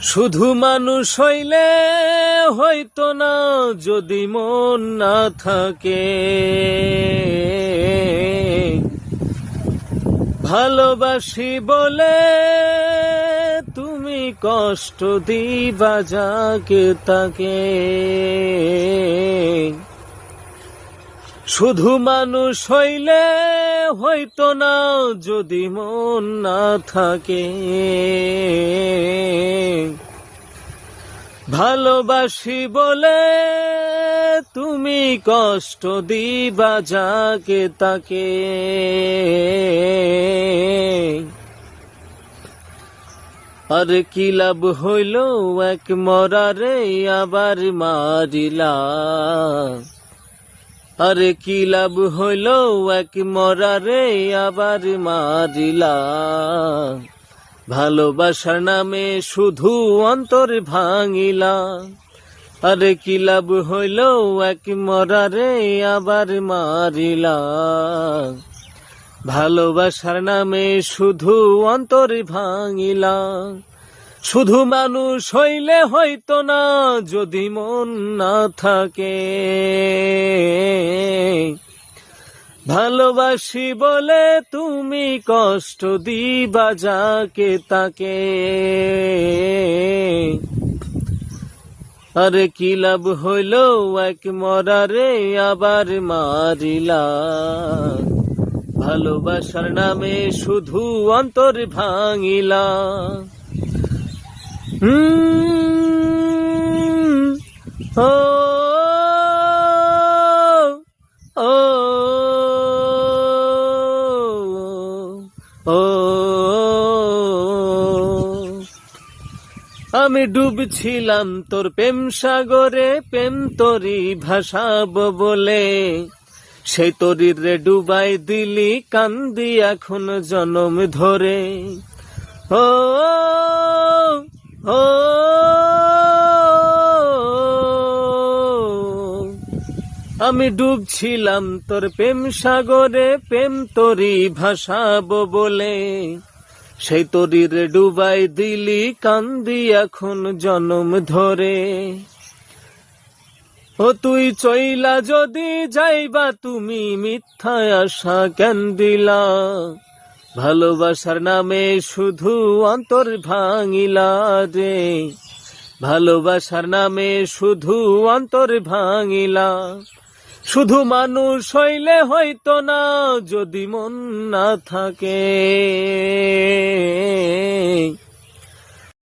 শুধু মানুষ হইলে হইতো না যদি মন না থাকে। ভালোবাসি বলে তুমি কষ্ট দিবা যাকে তাকে। শুধু মানুষ হইলে হইতো না যদি মন না থাকে। ভালোবাসি বলে তুমি কষ্ট দিবা যাকে তাকে। আর কি লাভ হইল এক মরারে আবার মারিলা। আরে কি লাভ হইল এক মরারে আবার মারিলা। ভালোবাসার নামে শুধু অন্তর ভাঙিলা। আরে কি লাভ হইল এক মরারে আবার মারিলা। ভালোবাসার নামে শুধু অন্তর ভাঙিলা। শুধু মানুষ হইলে হইতো না যদি মন না থাকে। ভালোবাসি বলে তুমি কষ্ট দিবা যাকে তাকে। আরে কি লাভ হইল এক মরারে আবার মারিলা। ভালোবাসার নামে শুধু অন্তর ভাঙিলা। ও ও ও আমি ডুবছিলাম তোর প্রেম সাগরে, প্রেম তোরই ভাসাবো বলে। সেই তরির রে ডুবাই দিলি কান্দি এখন জনম ধরে। ও ও আমি ডুবছিলাম তোর প্রেম সাগরে, প্রেম তোরই ভাসাবো বলে। সেই তরির ডুবাই দিলি কান্দি এখন জনম ধরে। ও তুই চইলা যদি যাইবা তুমি মিথ্যা আশা কেন দিলা। ভালোবাসার নামে শুধু অন্তর ভাঙিলা রে। ভালোবাসার নামে শুধু অন্তর ভাঙিলা। শুধু মানুষ হইলে হইতো না যদি মন না থাকে।